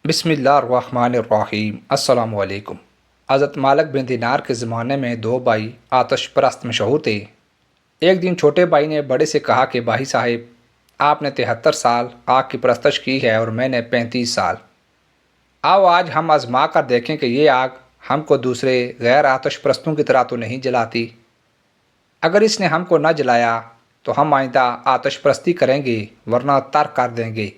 بسم اللہ الرحمن الرحیم۔ السلام علیکم۔ حضرت مالک بن دینار کے زمانے میں دو بھائی آتش پرست مشہور تھے۔ ایک دن چھوٹے بھائی نے بڑے سے کہا کہ بھائی صاحب، آپ نے 73 سال آگ کی پرستش کی ہے اور میں نے 35 سال۔ آؤ آج ہم آزما کر دیکھیں کہ یہ آگ ہم کو دوسرے غیر آتش پرستوں کی طرح تو نہیں جلاتی۔ اگر اس نے ہم کو نہ جلایا تو ہم آئندہ آتش پرستی کریں گے، ورنہ ترک کر دیں گے۔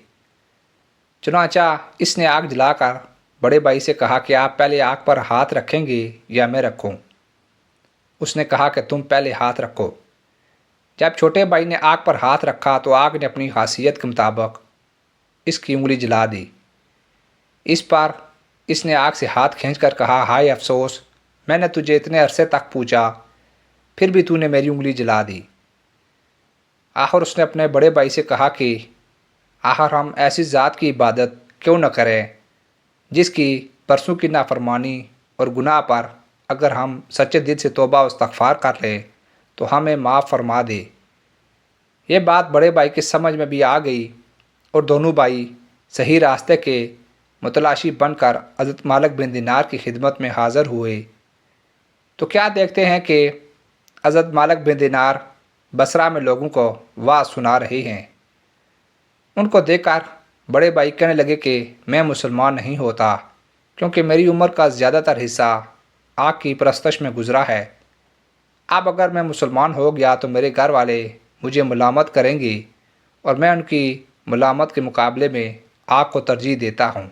چنانچہ اس نے آگ جلا کر بڑے بھائی سے کہا کہ آپ پہلے آگ پر ہاتھ رکھیں گے یا میں رکھوں؟ اس نے کہا کہ تم پہلے ہاتھ رکھو۔ جب چھوٹے بھائی نے آگ پر ہاتھ رکھا تو آگ نے اپنی خاصیت کے مطابق اس کی انگلی جلا دی۔ اس پر اس نے آگ سے ہاتھ کھینچ کر کہا، ہائے افسوس، میں نے تجھے اتنے عرصے تک پوچھا، پھر بھی تو نے میری انگلی جلا دی۔ آخر اس نے اپنے بڑے بھائی سے کہا کہ آخر ہم ایسی ذات کی عبادت کیوں نہ کریں جس کی پرسوں کی نافرمانی اور گناہ پر اگر ہم سچے دل سے توبہ و استغفار کر لیں تو ہمیں معاف فرما دے۔ یہ بات بڑے بھائی کی سمجھ میں بھی آ گئی اور دونوں بھائی صحیح راستے کے متلاشی بن کر حضرت مالک بن دینار کی خدمت میں حاضر ہوئے۔ تو کیا دیکھتے ہیں کہ حضرت مالک بن دینار بصرہ میں لوگوں کو واعظ سنا رہے ہیں۔ ان کو دیکھ کر بڑے بھائی کہنے لگے کہ میں مسلمان نہیں ہوتا، کیونکہ میری عمر کا زیادہ تر حصہ آگ کی پرستش میں گزرا ہے۔ اب اگر میں مسلمان ہو گیا تو میرے گھر والے مجھے ملامت کریں گے اور میں ان کی ملامت کے مقابلے میں آگ کو ترجیح دیتا ہوں۔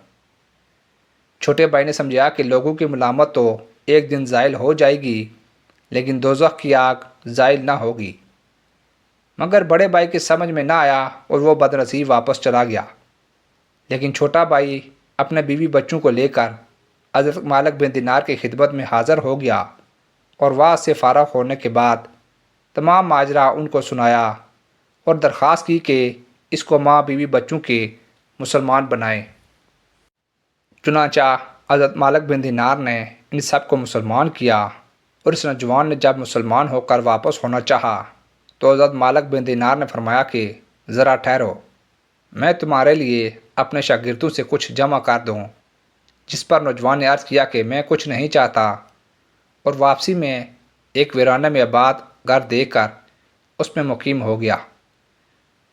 چھوٹے بھائی نے سمجھا کہ لوگوں کی ملامت تو ایک دن زائل ہو جائے گی، لیکن دوزخ کی آگ زائل نہ ہوگی۔ مگر بڑے بھائی کی سمجھ میں نہ آیا اور وہ بدنصیب واپس چلا گیا۔ لیکن چھوٹا بھائی اپنے بیوی بچوں کو لے کر حضرت مالک بن دینار کی خدمت میں حاضر ہو گیا اور وعظ سے فارغ ہونے کے بعد تمام ماجرا ان کو سنایا اور درخواست کی کہ اس کو ماں بیوی بچوں کے مسلمان بنائیں۔ چنانچہ حضرت مالک بن دینار نے ان سب کو مسلمان کیا، اور اس نوجوان نے جب مسلمان ہو کر واپس ہونا چاہا تو حضرت مالک بن دینار نے فرمایا کہ ذرا ٹھہرو، میں تمہارے لیے اپنے شاگردوں سے کچھ جمع کر دوں۔ جس پر نوجوان نے عرض کیا کہ میں کچھ نہیں چاہتا، اور واپسی میں ایک ویرانے میں آباد گھر دیکھ کر اس میں مقیم ہو گیا۔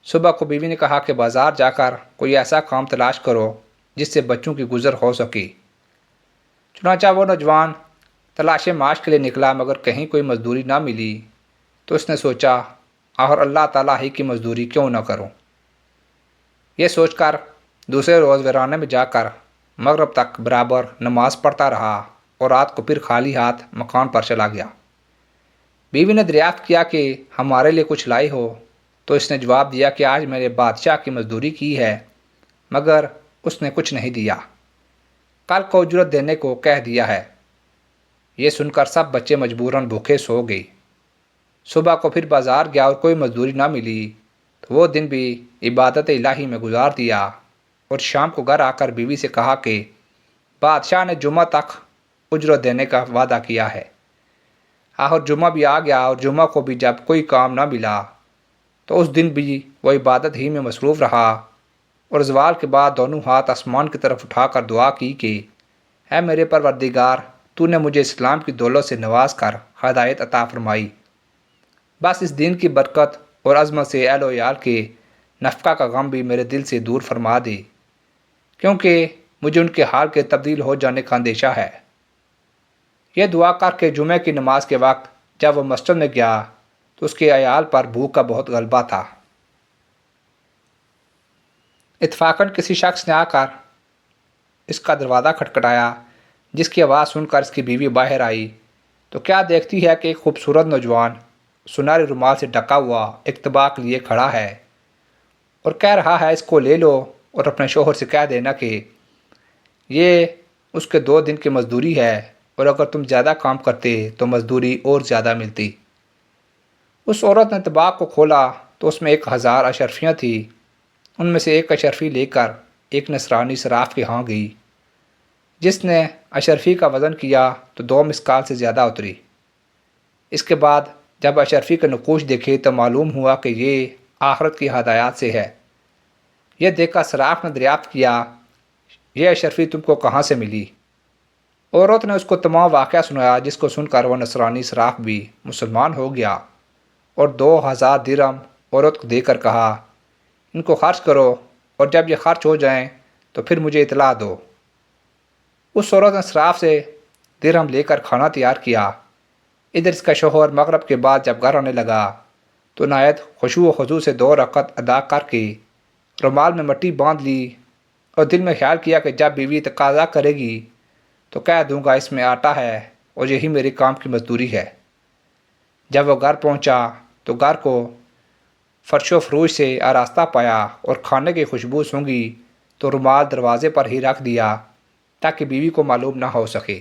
صبح کو بیوی نے کہا کہ بازار جا کر کوئی ایسا کام تلاش کرو جس سے بچوں کی گزر ہو سکے۔ چنانچہ وہ نوجوان تلاش معاش کے لیے نکلا، مگر کہیں کوئی مزدوری نہ ملی تو اس نے سوچا اور اللہ تعالیٰ ہی کی مزدوری کیوں نہ کروں۔ یہ سوچ کر دوسرے روز ویرانے میں جا کر مغرب تک برابر نماز پڑھتا رہا اور رات کو پھر خالی ہاتھ مکان پر چلا گیا۔ بیوی نے دریافت کیا کہ ہمارے لیے کچھ لائے ہو؟ تو اس نے جواب دیا کہ آج میرے بادشاہ کی مزدوری کی ہے، مگر اس نے کچھ نہیں دیا، کل کو اجرت دینے کو کہہ دیا ہے۔ یہ سن کر سب بچے مجبوراً بھوکے سو گئے۔ صبح کو پھر بازار گیا اور کوئی مزدوری نہ ملی تو وہ دن بھی عبادت الہی میں گزار دیا، اور شام کو گھر آ کر بیوی سے کہا کہ بادشاہ نے جمعہ تک اجرت دینے کا وعدہ کیا ہے۔ آخر جمعہ بھی آ گیا، اور جمعہ کو بھی جب کوئی کام نہ ملا تو اس دن بھی وہ عبادت ہی میں مصروف رہا، اور زوال کے بعد دونوں ہاتھ آسمان کی طرف اٹھا کر دعا کی کہ اے میرے پروردگار، تو نے مجھے اسلام کی دولت سے نواز کر ہدایت عطا فرمائی۔ بس اس دین کی برکت اور عظمت سے اہل و عیال کے نفقہ کا غم بھی میرے دل سے دور فرما دے، کیونکہ مجھے ان کے حال کے تبدیل ہو جانے کا اندیشہ ہے۔ یہ دعا کر کے جمعہ کی نماز کے وقت جب وہ مسجد میں گیا تو اس کے عیال پر بھوک کا بہت غلبہ تھا۔ اتفاقاً کسی شخص نے آ کر اس کا دروازہ کھٹکھٹایا، جس کی آواز سن کر اس کی بیوی باہر آئی تو کیا دیکھتی ہے کہ ایک خوبصورت نوجوان سنہرے رومال سے ڈھکا ہوا ایک طباق لیے کھڑا ہے اور کہہ رہا ہے اس کو لے لو اور اپنے شوہر سے کہہ دینا کہ یہ اس کے 2 دن کی مزدوری ہے، اور اگر تم زیادہ کام کرتے تو مزدوری اور زیادہ ملتی۔ اس عورت نے طباق کو کھولا تو اس میں 1000 اشرفیاں تھیں۔ ان میں سے ایک اشرفی لے کر ایک نصرانی صراف کے ہاں گئی، جس نے اشرفی کا وزن کیا تو 2 مسکال سے زیادہ اتری۔ اس کے بعد جب اشرفی کے نقوش دیکھے تو معلوم ہوا کہ یہ آخرت کی ہدایات سے ہے۔ یہ دیکھ کر صراف نے دریافت کیا یہ اشرفی تم کو کہاں سے ملی؟ عورت نے اس کو تمام واقعہ سنایا، جس کو سن کر وہ نصرانی سراف بھی مسلمان ہو گیا اور 2000 درہم عورت کو دے کر کہا، ان کو خرچ کرو اور جب یہ خرچ ہو جائیں تو پھر مجھے اطلاع دو۔ اس عورت نے سراف سے درہم لے کر کھانا تیار کیا۔ ادھر اس کا شوہر مغرب کے بعد جب گھر آنے لگا تو نہایت خشوع و خضوع سے 2 رکعت ادا کر کے رومال میں مٹی باندھ لی اور دل میں خیال کیا کہ جب بیوی تقاضا کرے گی تو کہہ دوں گا اس میں آٹا ہے اور یہی میرے کام کی مزدوری ہے۔ جب وہ گھر پہنچا تو گھر کو فرش و فروش سے آراستہ پایا اور کھانے کی خوشبو سونگھی تو رومال دروازے پر ہی رکھ دیا تاکہ بیوی کو معلوم نہ ہو سکے۔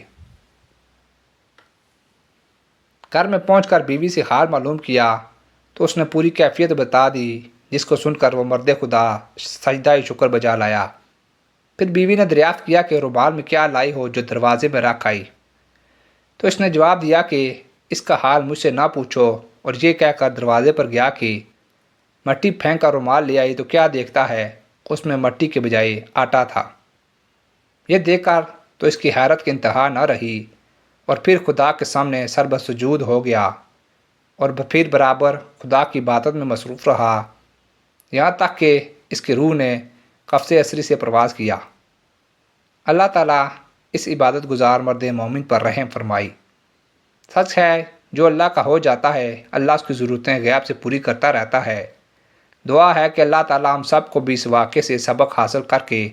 گھر میں پہنچ کر بیوی سے حال معلوم کیا تو اس نے پوری کیفیت بتا دی، جس کو سن کر وہ مرد خدا سجدہ شکر بجا لایا۔ پھر بیوی نے دریافت کیا کہ رومال میں کیا لائی ہو جو دروازے میں رکھ آئی؟ تو اس نے جواب دیا کہ اس کا حال مجھ سے نہ پوچھو، اور یہ کہہ کر دروازے پر گیا کہ مٹی پھینک کر رومال لے آئی تو کیا دیکھتا ہے اس میں مٹی کے بجائے آٹا تھا۔ یہ دیکھ کر تو اس کی حیرت کی انتہا نہ رہی اور پھر خدا کے سامنے سر بسجود ہو گیا اور پھر برابر خدا کی عبادت میں مصروف رہا، یہاں تک کہ اس کی روح نے قفس اصری سے پرواز کیا۔ اللہ تعالیٰ اس عبادت گزار مرد مومن پر رحم فرمائی۔ سچ ہے جو اللہ کا ہو جاتا ہے اللہ اس کی ضرورتیں غیب سے پوری کرتا رہتا ہے۔ دعا ہے کہ اللہ تعالیٰ ہم سب کو بھی اس واقعے سے سبق حاصل کر کے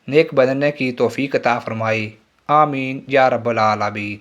نیک بننے کی توفیق عطا فرمائے۔ آمین یا رب العالمین۔